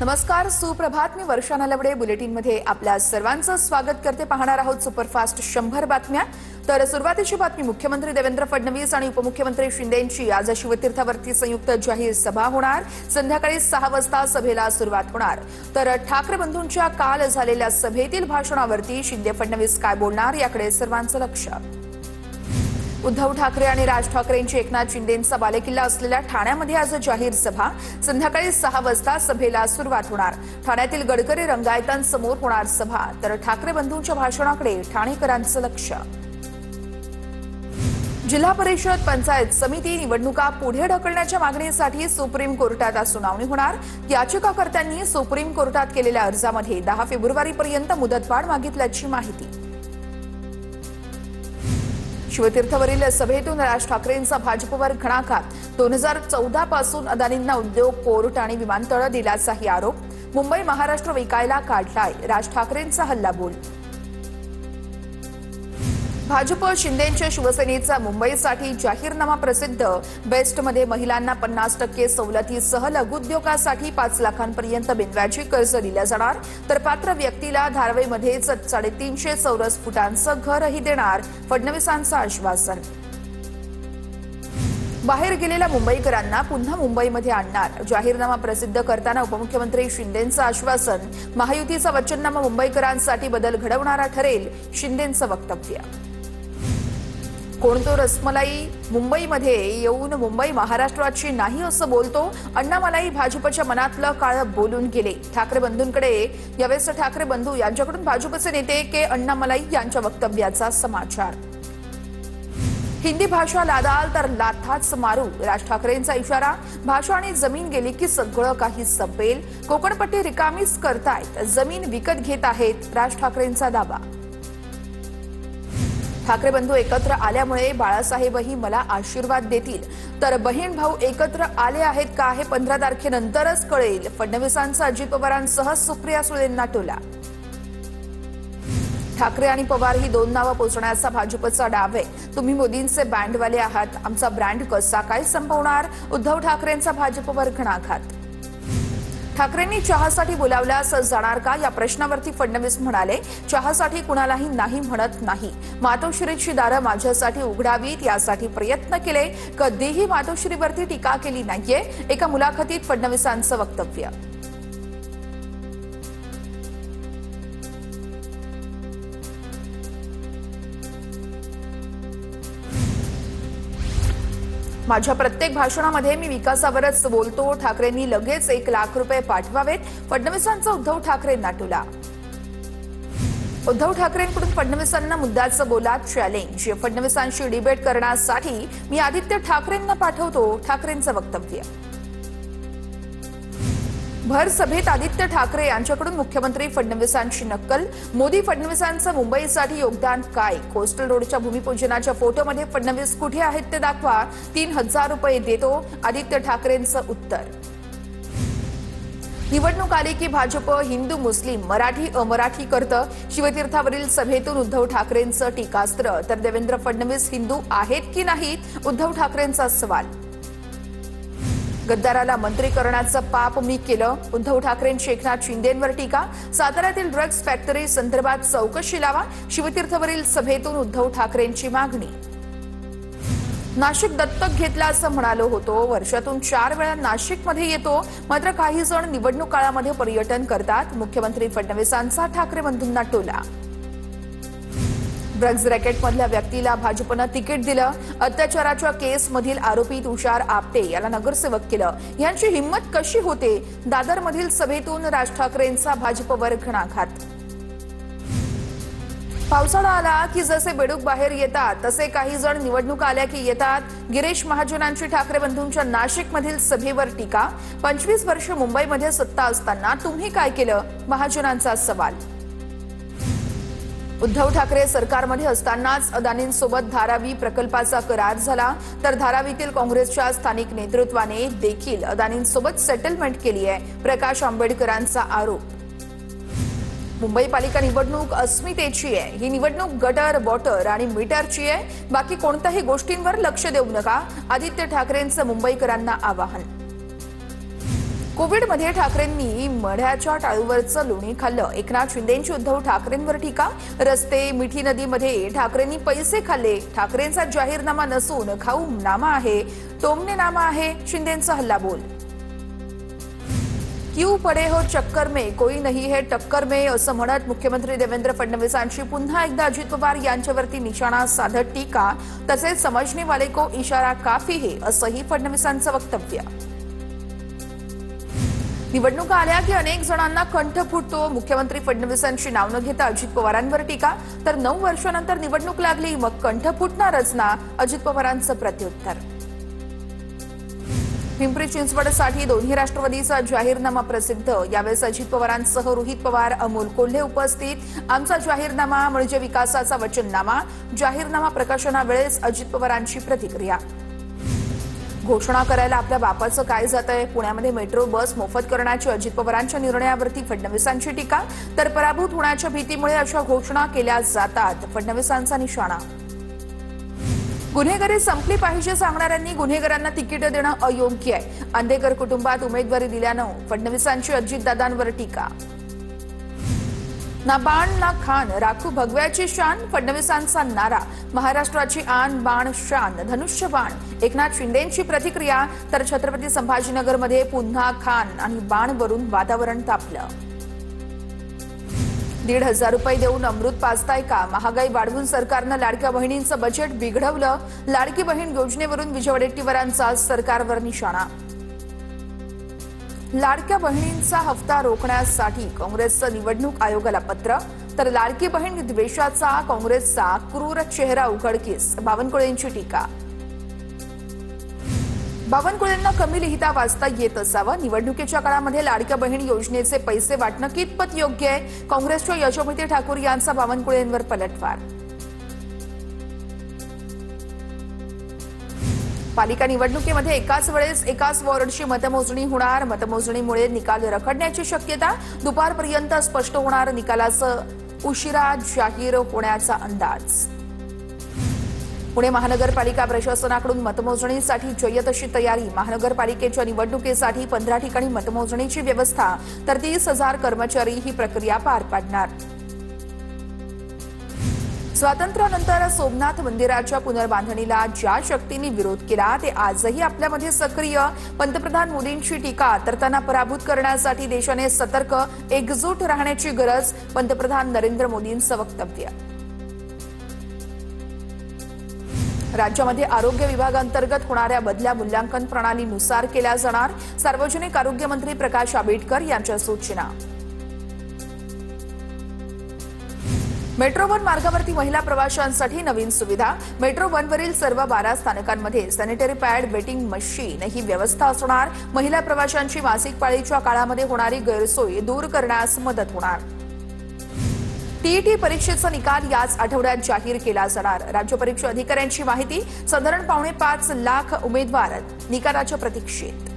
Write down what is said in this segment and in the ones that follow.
नमस्कार, सुप्रभात. मी वर्षा नलवडे. बुलेटिनमध्ये आपल्या सर्वांचं स्वागत करते. पाहणार आहोत सुपरफास्ट 100 बातम्या. तर सुरुवातीची बातमी, मुख्यमंत्री देवेंद्र फडणवीस आणि उपमुख्यमंत्री शिंदेंची आज शिवतीर्थावरती संयुक्त जाहीर सभा होणार. संध्याकाळी 6 वाजता सभेला सुरुवात होणार. तर ठाकरे बंधूंच्या काल झालेल्या सभेतील भाषणावरती शिंदे फडणवीस काय बोलणार याकडे सर्वांचं लक्ष. उद्धव ठाकरे आणि राज ठाकरेंची एकनाथ शिंदेंचा बालेकिल्ला असलेल्या ठाण्यामध्ये आज जाहीर सभा. संध्याकाळी 6 वाजता सभेला सुरुवात होणार. ठाण्यातील गडकरी रंगायतांसमोर होणार सभा. तर ठाकरे बंधूंच्या भाषणाकडे ठाणेकरांचं लक्ष. जिल्हा परिषद पंचायत समिती निवडणुका पुढे ढकलण्याच्या मागणीसाठी सुप्रीम कोर्टात आज सुनावणी होणार. याचिकाकर्त्यांनी सुप्रीम कोर्टात केलेल्या अर्जामध्ये 10 फेब्रुवारीपर्यंत मुदतवाढ मागितल्याची माहिती. शिवतीर्थवरील सभेतून राज ठाकरेंचा भाजपवर घणाघात. 2014 पासून अदानींना उद्योग, पोर्ट आणि विमानतळ दिल्याचाही आरोप. मुंबई महाराष्ट्र विकायला काढलाय, राज ठाकरेंचा हल्लाबोल. भाजप शिंदेंच्या शिवसेनेचा मुंबईसाठी जाहीरनामा प्रसिद्ध. बेस्टमध्ये महिलांना 50% सवलतीसह लघुउद्योगासाठी 5 लाखांपर्यंत बिनव्याजी कर्ज दिलं जाणार. तर पात्र व्यक्तीला धारावीमध्येच 350 चौरस फुटांचं घरही देणार, फडणवीसांचं आश्वासन. बाहेर गेलेल्या मुंबईकरांना पुन्हा मुंबईमध्ये आणणार. जाहीरनामा प्रसिद्ध करताना उपमुख्यमंत्री शिंदेंचं आश्वासन. महायुतीचा वचननामा मुंबईकरांसाठी बदल घडवणारा ठरेल, शिंदेंचं वक्तव्य. कोण तो रसमलाई मुंबईमध्ये येऊन मुंबई महाराष्ट्राची नाही असं बोलतो. अण्णामलाई भाजपच्या मनातलं काळं बोलून गेले. ठाकरे बंधूंकडे यावेळेस ठाकरे बंधू यांच्याकडून भाजपचे नेते के अण्णामलाई यांच्या वक्तव्याचा समाचार. हिंदी भाषा लादाल तर लाथाच मारू, राज ठाकरेंचा इशारा. भाषा आणि जमीन गेली की सगळं काही संपेल. कोकणपट्टी रिकामीच करतायत, जमीन विकत घेत आहेत, राज ठाकरेंचा दावा. ठाकरे बंधू एकत्र आल्यामुळे बाळासाहेबही मला आशीर्वाद देतील. तर बहीण भाऊ एकत्र आले आहेत का हे 15 तारखेनंतरच कळेल, फडणवीसांचा अजित पवारांसह सुप्रिया सुळेंना टोला. ठाकरे आणि पवार ही 2 नावं पोचण्याचा भाजपचा डाव आहे. तुम्ही मोदींचे बँडवाले आहात, आमचा ब्रँड कसा काय संपवणार, उद्धव ठाकरेंचा भाजपवर घणाघात. ठाकरेंनी चहासाठी बोलावल्यास जाणार का या प्रश्नावरती फडणवीस म्हणाले, चहासाठी कुणालाही नाही म्हणत नाही. मातोश्रीची दारं माझ्यासाठी उघडावीत यासाठी प्रयत्न केले, कधीही मातोश्रीवरती टीका केली नाहीये. एका मुलाखतीत फडणवीसांचं वक्तव्य. माझ्या प्रत्येक भाषणामध्ये मी विकासावरच बोलतो. ठाकरेंनी लगेच 1 लाख रुपये पाठवावेत, फडणवीसांचा उद्धव ठाकरेंना टोला. उद्धव ठाकरेंकडून फडणवीसांना मुद्द्याचं बोला चॅलेंज. फडणवीसांशी डिबेट करण्यासाठी मी आदित्य ठाकरेंना पाठवतो, ठाकरेंचं वक्तव्य. भर सभेत आदित्य ठाकरे यांच्याकडून मुख्यमंत्री फडणवीसांची नक्कल. मोदी फडणवीसांचं मुंबईसाठी योगदान काय, कोस्टल रोडच्या भूमिपूजनाच्या फोटोमध्ये फडणवीस कुठे आहेत ते दाखवा, 3000 रुपये देतो, आदित्य ठाकरेंचं उत्तर. निवडणूक आली की भाजप हिंदू मुस्लिम मराठी अमराठी करतं. शिवतीर्थावरील सभेतून उद्धव ठाकरेंचं टीकास्त्र. तर देवेंद्र फडणवीस हिंदू आहेत की नाहीत, उद्धव ठाकरेंचा सवाल. गद्दाराला मंत्री करण्याचं पाप मी केलं, उद्धव ठाकरेंची एकनाथ शिंदेंवर टीका. साताऱ्यातील ड्रग्ज फॅक्टरी संदर्भात चौकशी लावा. शिवतीर्थवरील सभेतून उद्धव ठाकरेंची मागणी. नाशिक दत्तक घेतला असं म्हणालो होतो. वर्षातून 4 वेळा नाशिकमध्ये येतो, मात्र काही जण निवडणूक काळामध्ये पर्यटन करतात. मुख्यमंत्री फडणवीसांचा ठाकरे बंधूंना टोला. ड्रग्ज रॅकेटमधल्या व्यक्तीला भाजपनं तिकीट दिलं. अत्याचाराच्या केसमधील आरोपी तुषार आपटे याला नगरसेवक केलं. यांची हिंमत कशी होते. दादरमधील सभेतून राज ठाकरेंचा भाजपवर घणाघात. पावसाळा आला की जसे बेडूक बाहेर येतात तसे काही जण निवडणूक आल्या की येतात. गिरीश महाजनांची ठाकरे बंधूंच्या नाशिकमधील सभेवर टीका. 25 वर्ष मुंबईमध्ये सत्ता असताना तुम्ही काय केलं, महाजनांचा सवाल. उद्धव ठाकरे सरकारमध्ये असतानाच अदानींसोबत धारावी प्रकल्पाचा करार झाला. तर धारावीतील काँग्रेसच्या स्थानिक नेतृत्वाने देखील अदानींसोबत सेटलमेंट केली आहे, प्रकाश आंबेडकरांचा आरोप. मुंबई पालिका निवडणूक अस्मितेची आहे. ही निवडणूक गटर, वॉटर आणि मीटरची आहे. बाकी कोणत्याही गोष्टींवर लक्ष देऊ नका, आदित्य ठाकरेंचं मुंबईकरांना आवाहन. कोविडमध्ये ठाकरेंनी मढ्याच्या टाळूवरचं लोणी खाल्लं. एकनाथ शिंदेंची उद्धव ठाकरेंवर टीका. रस्ते मिठी नदीमध्ये ठाकरेंनी पैसे खाल्ले. ठाकरेंचा जाहीरनामा नसून खाऊ नामा आहे. टोमणे नामा आहे. शिंदेंचा हल्लाबोल. क्यू पडे हो चक्कर में कोई नहीं है टक्कर में असं म्हणत मुख्यमंत्री देवेंद्र फडणवीसांची पुन्हा एकदा अजित पवार यांच्यावरती निशाणा साधत टीका. तसेच समजने वाले को इशारा काफी है असंही फडणवीसांचं वक्तव्य. निवडणुका आल्या की अनेक जणांना कंठ फुटतो. मुख्यमंत्री फडणवीसांची नाव न घेता अजित पवारांवर टीका. तर 9 वर्षानंतर निवडणूक लागली मग कंठ फुटणारच ना, अजित पवारांचं प्रत्युत्तर. पिंपरी चिंचवडसाठी दोन्ही राष्ट्रवादीचा जाहीरनामा प्रसिद्ध. यावेळेस अजित पवारांसह रोहित पवार, अमोल कोल्हे उपस्थित. आमचा जाहीरनामा म्हणजे विकासाचा वचननामा. जाहीरनामा प्रकाशनावेळेस अजित पवारांची प्रतिक्रिया. घोषणा करायला आपल्या बापाचं काय जातंय. पुण्यामध्ये मेट्रो बस मोफत करण्याची अजित पवारांच्या निर्णयावरती फडणवीसांची टीका. तर पराभूत होण्याच्या भीतीमुळे अशा घोषणा केल्या जातात, फडणवीसांचा निशाणा. गुन्हेगारी संपली पाहिजे सांगणाऱ्यांनी गुन्हेगारांना तिकीट देणं अयोग्य आहे. अंधेकर कुटुंबात उमेदवारी दिल्यानं फडणवीसांची अजितदादांवर टीका. ना बाण ना खान राखू भगव्याची शान, फडणवीसांचा नारा. महाराष्ट्राची आन बाण शान धनुष्यबाण. एकनाथ शिंदेंची प्रतिक्रिया. तर छत्रपती संभाजीनगरमध्ये पुन्हा खान आणि बाणवरून वातावरण तापलं. 1,500 रुपये देऊन अमृत पाजताय का. महागाई वाढवून सरकारनं लाडक्या बहिणींचं बजेट बिघडवलं. लाडकी बहीण योजनेवरून विजय वडेट्टीवारांचा सरकारवर निशाणा. लाडक्या बहिणींचा हप्ता रोखण्यासाठी काँग्रेसचं निवडणूक आयोगाला पत्र. तर लाडकी बहीण द्वेषाचा काँग्रेसचा क्रूर चेहरा उघडकीस. बावनकुळेंची टीका. बावनकुळेंना कमी लिहिता वाचता येत असावं. निवडणुकीच्या काळामध्ये लाडक्या बहीण योजनेचे पैसे वाटणं कितपत योग्य आहे. काँग्रेसच्या यशोमती ठाकूर यांचा बावनकुळेंवर पलटवार. पालिका निवडणुकीमध्ये एकाच वेळेस एकाच वॉर्डची मतमोजणी होणार. मतमोजणीमुळे निकाल रखडण्याची शक्यता. दुपारपर्यंत स्पष्ट होणार. निकालाचं उशिरा जाहीर होण्याचा अंदाज. पुणे महानगरपालिका प्रशासनाकडून मतमोजणीसाठी जय्यत अशी तयारी. महानगरपालिकेच्या निवडणुकीसाठी 15 ठिकाणी मतमोजणीची व्यवस्था. तर 30,000 कर्मचारी ही प्रक्रिया पार पाडणार. स्वातंत्र्यानंतर सोमनाथ मंदिराच्या पुनर्बांधणीला ज्या शक्तींनी विरोध केला ते आजही आपल्यामध्ये सक्रिय. पंतप्रधान मोदींची टीका. तर त्यांना पराभूत करण्यासाठी देशाने सतर्क एकजूट राहण्याची गरज. पंतप्रधान नरेंद्र मोदींचं वक्तव्य. राज्यामध्ये आरोग्य विभागांतर्गत होणाऱ्या बदल्या मूल्यांकन प्रणालीनुसार केल्या जाणार. सार्वजनिक आरोग्य मंत्री प्रकाश आंबेडकर यांच्या सूचना. मेट्रो 1 मार्गावरती महिला प्रवाशांसाठी नवीन सुविधा. मेट्रो 1 वरील सर्व 12 स्थानकांमध्ये सॅनिटरी पॅड वेटिंग मशीन ही व्यवस्था असणार. महिला प्रवाशांची मासिक पाळीच्या काळामध्ये होणारी गैरसोय दूर करण्यास मदत होणार. टीईटी परीक्षेचा निकाल याच आठवड्यात जाहीर केला जाणार. राज्य परीक्षा अधिकाऱ्यांची माहिती. साधारण 5.25 लाख उमेदवार निकालाच्या प्रतीक्षेत.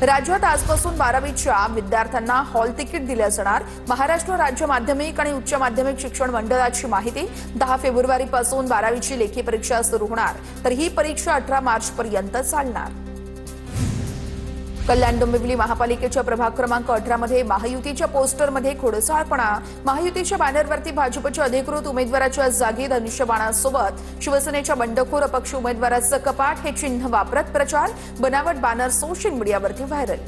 राज्यात आजपासून 12वीच्या विद्यार्थ्यांना हॉल तिकीट दिलं जाणार. महाराष्ट्र राज्य माध्यमिक आणि उच्च माध्यमिक शिक्षण मंडळाची माहिती. 10 फेब्रुवारीपासून 12वीची लेखी परीक्षा सुरू होणार. तर ही परीक्षा 18 मार्चपर्यंत चालणार. कल्याण डोंबिवली महापालिकेच्या प्रभाग क्रमांक 18 मध्ये महायुतीच्या पोस्टरमध्ये खोडसाळपणा. महायुतीच्या बॅनरवरती भाजपच्या अधिकृत उमेदवाराच्या जागी धनुष्यबाणासोबत शिवसेनेच्या बंडखोर अपक्ष उमेदवाराचं कपाट हे चिन्ह वापरत प्रचार. बनावट बॅनर सोशल मीडियावरती व्हायरल.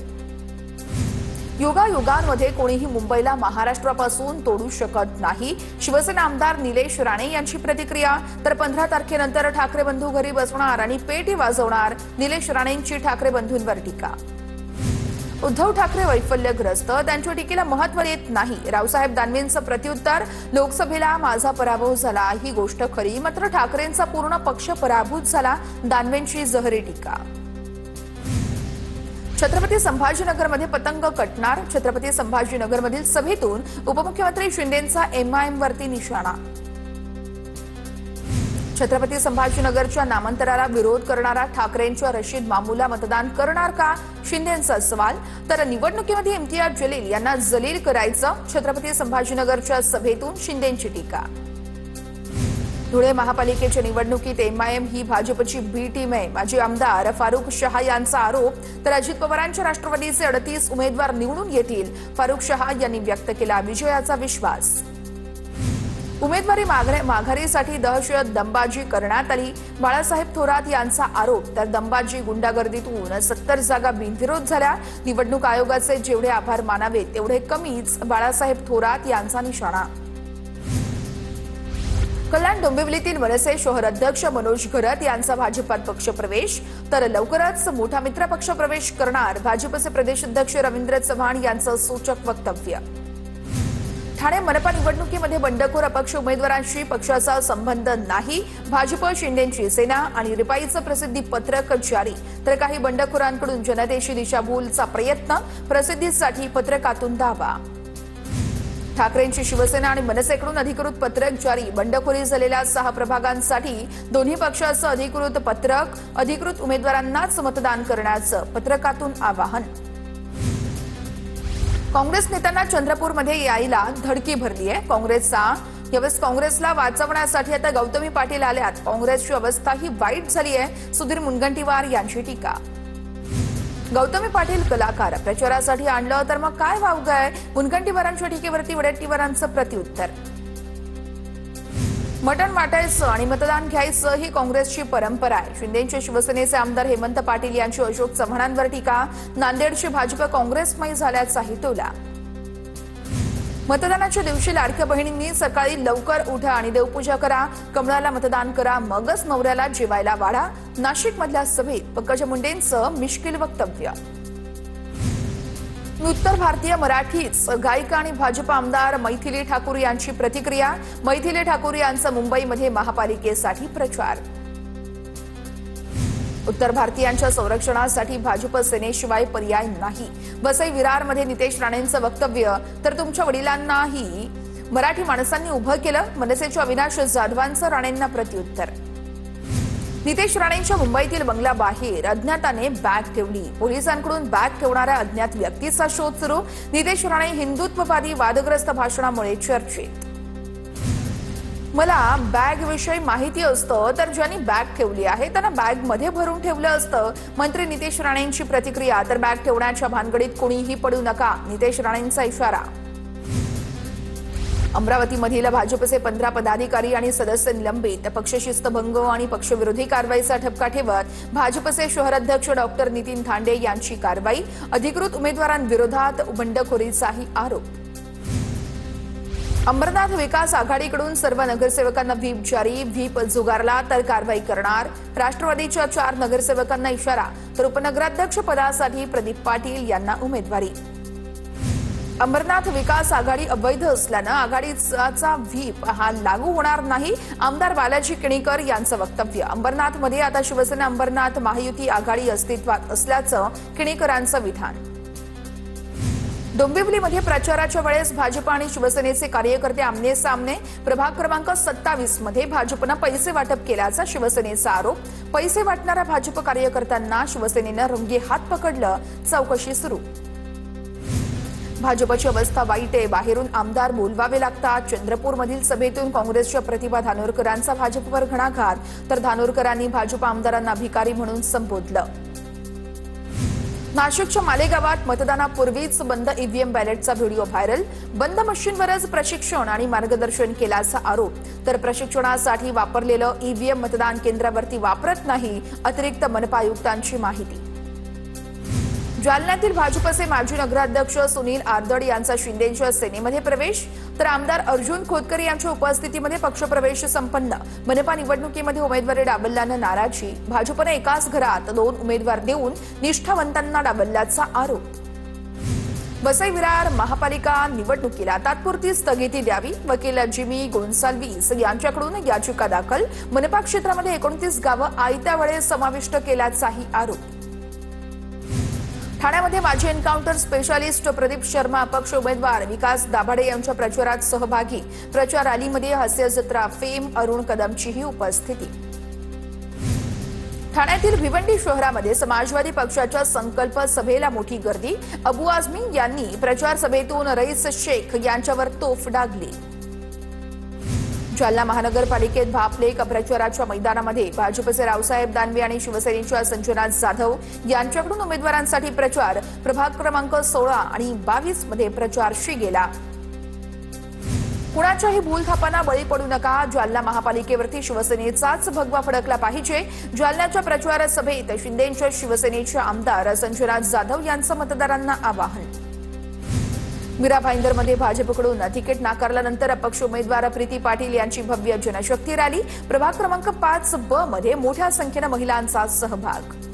युगायुगांमध्ये कोणीही मुंबईला महाराष्ट्रापासून तोडू शकत नाही. शिवसेना आमदार निलेश राणे यांची प्रतिक्रिया. तर 15 तारखेनंतर ठाकरे बंधू घरी बसवणार आणि पेटी वाजवणार. निलेश राणेंची ठाकरे बंधूंवर टीका. उद्धव ठाकरे वैफल्यग्रस्त. त्यांच्या टीकेला महत्त्व देत नाही. रावसाहेब दानवेंचं प्रत्युत्तर. लोकसभेला माझा पराभव झाला ही गोष्ट खरी, मात्र ठाकरेंचा पूर्ण पक्ष पराभूत झाला. दानवेंची जहरी टीका. छत्रपती संभाजीनगरमध्ये पतंग कटणार. छत्रपती संभाजीनगरमधील सभेतून उपमुख्यमंत्री शिंदेंचा एमआयएम वरती निशाणा. छत्रपती संभाजीनगरच्या नामांतराला विरोध करणारा ठाकरेंच्या रशीद मामूला मतदान करणार का, शिंदेंचा सवाल. तर निवडणुकीमध्ये इम्तियाज जलील यांना जलील करायचं. छत्रपती संभाजीनगरच्या सभेतून शिंदेंची टीका. धुळे महापालिकेच्या निवडणुकीत एमआयएम ही भाजपची बी टीम आहे. माजी आमदार फारुख शहा यांचा आरोप. तर अजित पवारांच्या राष्ट्रवादीचे 38 उमेदवार निवडून येतील. फारुख शहा यांनी व्यक्त केला विजयाचा विश्वास. उमेदवारी माघारीसाठी दहशत दंबाजी करण्यात आली. बाळासाहेब थोरात यांचा आरोप. तर दंबाजी गुंडागर्दीतून 70 जागा बिनविरोध झाल्या. निवडणूक आयोगाचे जेवढे आभार मानावेत तेवढे कमीच, बाळासाहेब थोरात यांचा निशाणा. कल्याण डोंबिवलीतील मनसे शहर अध्यक्ष मनोज घरत यांचा भाजपात पक्षप्रवेश. तर लवकरच मोठा मित्र पक्षप्रवेश करणार भाजपचे प्रदेशाध्यक्ष रवींद्र चव्हाण यांचं सूचक वक्तव्य. ठाणे मनपा निवडणुकीमध्ये बंडखोर अपक्ष उमेदवारांशी पक्षाचा संबंध नाही. भाजप शिंदेची सेना आणि रिपाईचं प्रसिद्धी पत्रक जारी. तर काही बंडखोरांकडून जनतेशी दिशाभूलचा प्रयत्न. प्रसिद्धीसाठी पत्रकातून दावा. ठाकरेंची शिवसेना आणि मनसेकडून अधिकृत पत्रक जारी. बंडखोरी झालेल्या 6 प्रभागांसाठी दोन्ही पक्षाचं अधिकृत पत्रक. अधिकृत उमेदवारांनाच मतदान करण्याचं पत्रकातून आवाहन. काँग्रेस नेत्यांना चंद्रपूरमध्ये यायला धडकी भरली आहे. काँग्रेसला वाचवण्यासाठी आता गौतमी पाटील आल्यात. काँग्रेसची अवस्था ही वाईट झाली आहे. सुधीर मुनगंटीवार यांची टीका. गौतमी पाटील कलाकार, प्रचारासाठी आणलं तर मग काय वावगं आहे. मुनगंटीवारांच्या टीकेवरती वडेट्टीवारांचं प्रत्युत्तर. मटण वाटायचं आणि मतदान घ्यायचं ही काँग्रेसची परंपरा आहे. शिंदेचे शिवसेनेचे आमदार हेमंत पाटील यांची अशोक चव्हाणांवर टीका. नांदेडची भाजप काँग्रेसमय झाल्याचाही टोला. मतदानाच्या दिवशी लाडक्या बहिणींनी सकाळी लवकर उठा आणि देवपूजा करा. कमळाला मतदान करा, मगच नवऱ्याला जेवायला वाढा. नाशिकमधल्या सभेत पंकजा मुंडेंचं मिश्किल वक्तव्य. उत्तर भारतीय मराठीच गायिका आणि भाजप आमदार मैथिली ठाकूर यांची प्रतिक्रिया. मैथिली ठाकूर यांचा मुंबईमध्ये महापालिकेसाठी प्रचार. उत्तर भारतीयांच्या संरक्षणासाठी भाजप सेनेशिवाय पर्याय नाही. वसई विरारमध्ये नितेश राणेंचं वक्तव्य. तर तुमच्या वडिलांनाही मराठी माणसांनी उभं केलं. मनसेच्या अविनाश जाधवांचं राणेंना प्रत्युत्तर. नितेश राणेंच्या मुंबईतील बंगल्याबाहेर अज्ञाताने बॅग ठेवली. पोलिसांकडून बॅग ठेवणाऱ्या अज्ञात व्यक्तीचा शोध सुरू. नितेश राणे हिंदुत्ववादी वादग्रस्त भाषणामुळे चर्चेत. मला बॅगविषयी माहिती असतं तर ज्यांनी बॅग ठेवली आहे त्यांना बॅगमध्ये भरून ठेवलं असतं. मंत्री नितेश राणेंची प्रतिक्रिया. तर बॅग ठेवण्याच्या भानगडीत कोणीही पडू नका, नितेश राणेंचा इशारा. अमरावतीमधील भाजपचे 15 पदाधिकारी आणि सदस्य निलंबित. पक्षशिस्तभंग आणि पक्षविरोधी कारवाईचा ठपका ठेवत भाजपचे शहर अध्यक्ष डॉक्टर नितीन धांडे यांची कारवाई. अधिकृत उमेदवारांविरोधात बंडखोरीचाही आरोप. अंबरनाथ विकास आघाडीकडून सर्व नगरसेवकांना व्हीप जारी. व्हीप जुगारला तर कारवाई करणार. राष्ट्रवादीच्या 4 नगरसेवकांना इशारा. तर उपनगराध्यक्ष पदासाठी प्रदीप पाटील यांना उमेदवारी. अंबरनाथ विकास आघाडी अवैध असल्यानं आघाडीचा व्हीप हा लागू होणार नाही. आमदार बालाजी किणीकर यांचं वक्तव्य. अंबरनाथमध्ये आता शिवसेना अंबरनाथ महायुती आघाडी अस्तित्वात असल्याचं किणीकरांचं विधान. डोंबिवलीमध्ये प्रचाराच्या वेळेस भाजप आणि शिवसेनेचे कार्यकर्ते आमने सामने. प्रभाग क्रमांक 27 मध्ये भाजपनं पैसे वाटप केल्याचा शिवसेनेचा आरोप. पैसे वाटणाऱ्या भाजप कार्यकर्त्यांना शिवसेनेनं रंगेहात पकडलं. चौकशी सुरू. भाजपची अवस्था वाईट आहे. बाहेरून आमदार बोलवावे लागतात. चंद्रपूरमधील सभेतून काँग्रेसच्या प्रतिभा धानोरकरांचा भाजपवर घणाघात. तर धानोरकरांनी भाजप आमदारांना भिकारी म्हणून संबोधलं. नाशिकच्या मालेगावात मतदानापूर्वीच बंद ईव्हीएम बॅलेटचा व्हिडिओ व्हायरल. बंद मशीनवरच प्रशिक्षण आणि मार्गदर्शन केल्याचा आरोप. तर प्रशिक्षणासाठी वापरलेलं ईव्हीएम मतदान केंद्रावरती वापरत नाही. अतिरिक्त मनपा आयुक्तांची माहिती. जालन्यातील भाजपचे माजी नगराध्यक्ष सुनील आर्दड यांचा शिंदेच्या सेनेमध्ये प्रवेश. तर आमदार अर्जुन खोतकर यांच्या उपस्थितीमध्ये पक्षप्रवेश संपन्न. मनपा निवडणुकीमध्ये उमेदवारी डावलल्यानं नाराजी. भाजपने एकाच घरात 2 उमेदवार देऊन निष्ठावंतांना डावलल्याचा आरोप. वसई विरार महापालिका निवडणुकीला तात्पुरती स्थगिती द्यावी. वकील जिमी गोन्साल्विस यांच्याकडून याचिका दाखल. मनपा क्षेत्रामध्ये 29 गावं आयत्या वेळेस समाविष्ट केल्याचाही आरोप. ठाण्यामध्ये माजी एन्काउंटर स्पेशालिस्ट प्रदीप शर्मा अपक्ष उमेदवार विकास दाभाडे यांच्या प्रचारात सहभागी. प्रचार रॅलीमध्ये हास्य जत्रा फेम अरुण कदमचीही उपस्थिती. ठाण्यातील भिवंडी शहरामध्ये समाजवादी पक्षाच्या संकल्प सभेला मोठी गर्दी. अबू आझमी यांनी प्रचार सभेतून रईस शेख यांच्यावर तोफ डागली. जालना महानगरपालिकेत भापलेक प्रचाराच्या मैदानामध्ये भाजपचे रावसाहेब दानवे आणि शिवसेनेच्या संजना जाधव यांच्याकडून उमेदवारांसाठी प्रचार प्रभाग क्रमांक 16 आणि 22 मध्ये प्रचारशी गेला। कुणाच्याही भूलथापांना बळी पडू नका, जालना महापालिकेवरती शिवसेनेचाच भगवा फडकला पाहिजे। जालन्याच्या प्रचार सभेत शिंदेच्या शिवसेनेच्या आमदार संजना जाधव यांचं मतदारांना आवाहन। मीरा भाईंदरमध्ये भाजपकडून तिकीट नाकारल्यानंतर अपक्ष उमेदवार प्रीती पाटील यांची भव्य जनशक्ती रॅली। प्रभाग क्रमांक 5 ब मध्ये मोठ्या संख्येने महिलांचा सहभाग।